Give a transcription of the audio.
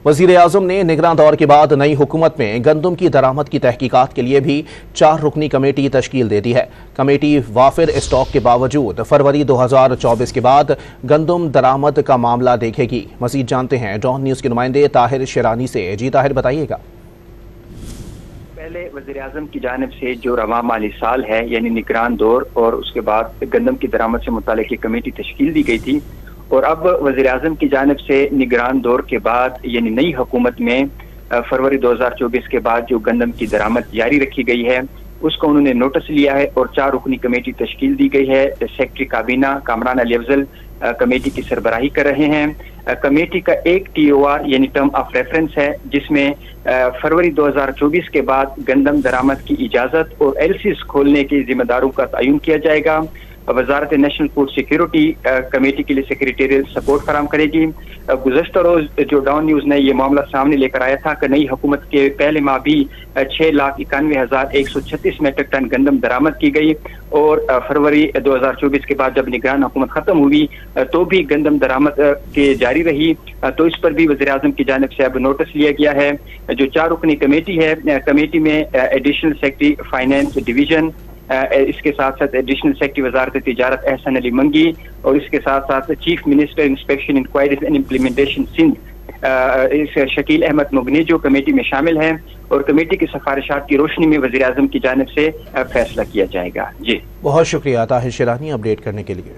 वज़ीर आज़म ने निगरान दौर के बाद नई हुकूमत में गंदम की दरामद की तहकीकात के लिए भी 4 रुकनी कमेटी तश्कील दे दी है। कमेटी वाफिर स्टॉक के बावजूद फरवरी 2024 के बाद गंदम दरामद का मामला देखेगी। मज़ीद जानते हैं डॉन न्यूज़ के नुमाइंदे ताहिर शेरानी से। जी ताहिर, बताइएगा। पहले वज़ीर आज़म की जानिब से जो रवां माली साल है यानी निगरान दौर और उसके बाद गंदम की दरामद से मुताल्लिक़ कमेटी तश्कील दी गई थी, और अब वज़ीर आज़म की जानिब से निगरान दौर के बाद यानी नई हुकूमत में फरवरी 2024 के बाद जो गंदम की दरामद जारी रखी गई है उसको उन्होंने नोटिस लिया है और 4 रुकनी कमेटी तश्कील दी गई है। सेक्रेटरी काबीना कामरान अली अफजल कमेटी की सरबराही कर रहे हैं। कमेटी का एक TOR यानी टर्म ऑफ रेफरेंस है जिसमें फरवरी 2024 के बाद गंदम दरामद की इजाज़त और LCs खोलने की जिम्मेदारों का तयन किया जाएगा। वजारत नेशनल फूड सिक्योरिटी कमेटी के लिए सेक्रेटेरियल सपोर्ट फराम करेगी। गुज़श्ता रोज जो डॉन न्यूज़ ने ये मामला सामने लेकर आया था कि नई हुकूमत के पहले माह भी 6,91,136 मेट्रिक टन गंदम दरामद की गई, और फरवरी 2024 के बाद जब निगरान हुकूमत खत्म हुई तो भी गंदम दरामद के जारी रही। तो इस पर भी वज़ीर आज़म की जानिब से अब नोटिस लिया गया है। जो 4 रुकनी कमेटी है, कमेटी में एडिशनल सेक्रेटरी फाइनेंस डिवीजन, इसके साथ साथ एडिशनल सेक्रेटरी वजारत तिजारत एहसन अली मंगी, और इसके साथ साथ chief minister inspection inquiries and implementation Sindh Shakeel Ahmed मुगनी जो कमेटी में शामिल हैं, और कमेटी की सिफारिशात की रोशनी में वज़ीर आज़म की जानिब से फैसला किया जाएगा। जी, बहुत शुक्रिया ताहिर शेरानी अपडेट करने के लिए।